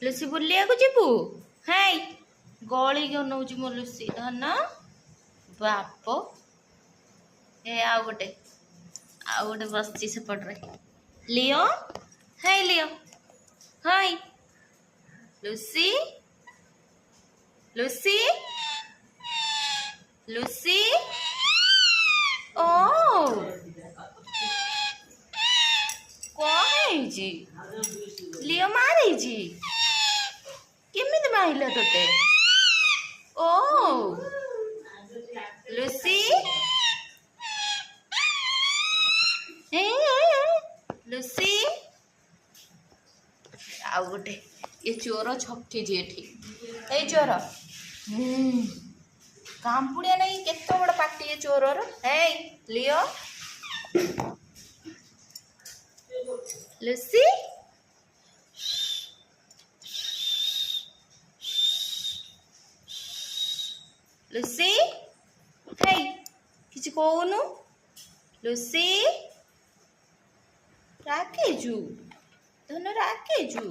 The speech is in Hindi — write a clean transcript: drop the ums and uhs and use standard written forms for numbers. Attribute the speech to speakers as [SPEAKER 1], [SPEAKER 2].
[SPEAKER 1] लुसी बुलिया को जीवु हाय गली के नौ मो लुसी धन बाप ए आउ गोटे बसची सेपटे लियो हाय लियो हाय लुसी लुसी लुसी ओ कौन है लियो मारे केमिति मारिला तोते ओ लुसी लुसी आउ गोटे ये चोर छपी जी ए चोर कांपुड़िया नहीं केते बड़ पार्टी ये चोर हे लियो लुसी लुसी हे किसी कहूनु लुसी राकेजु धन राकेजु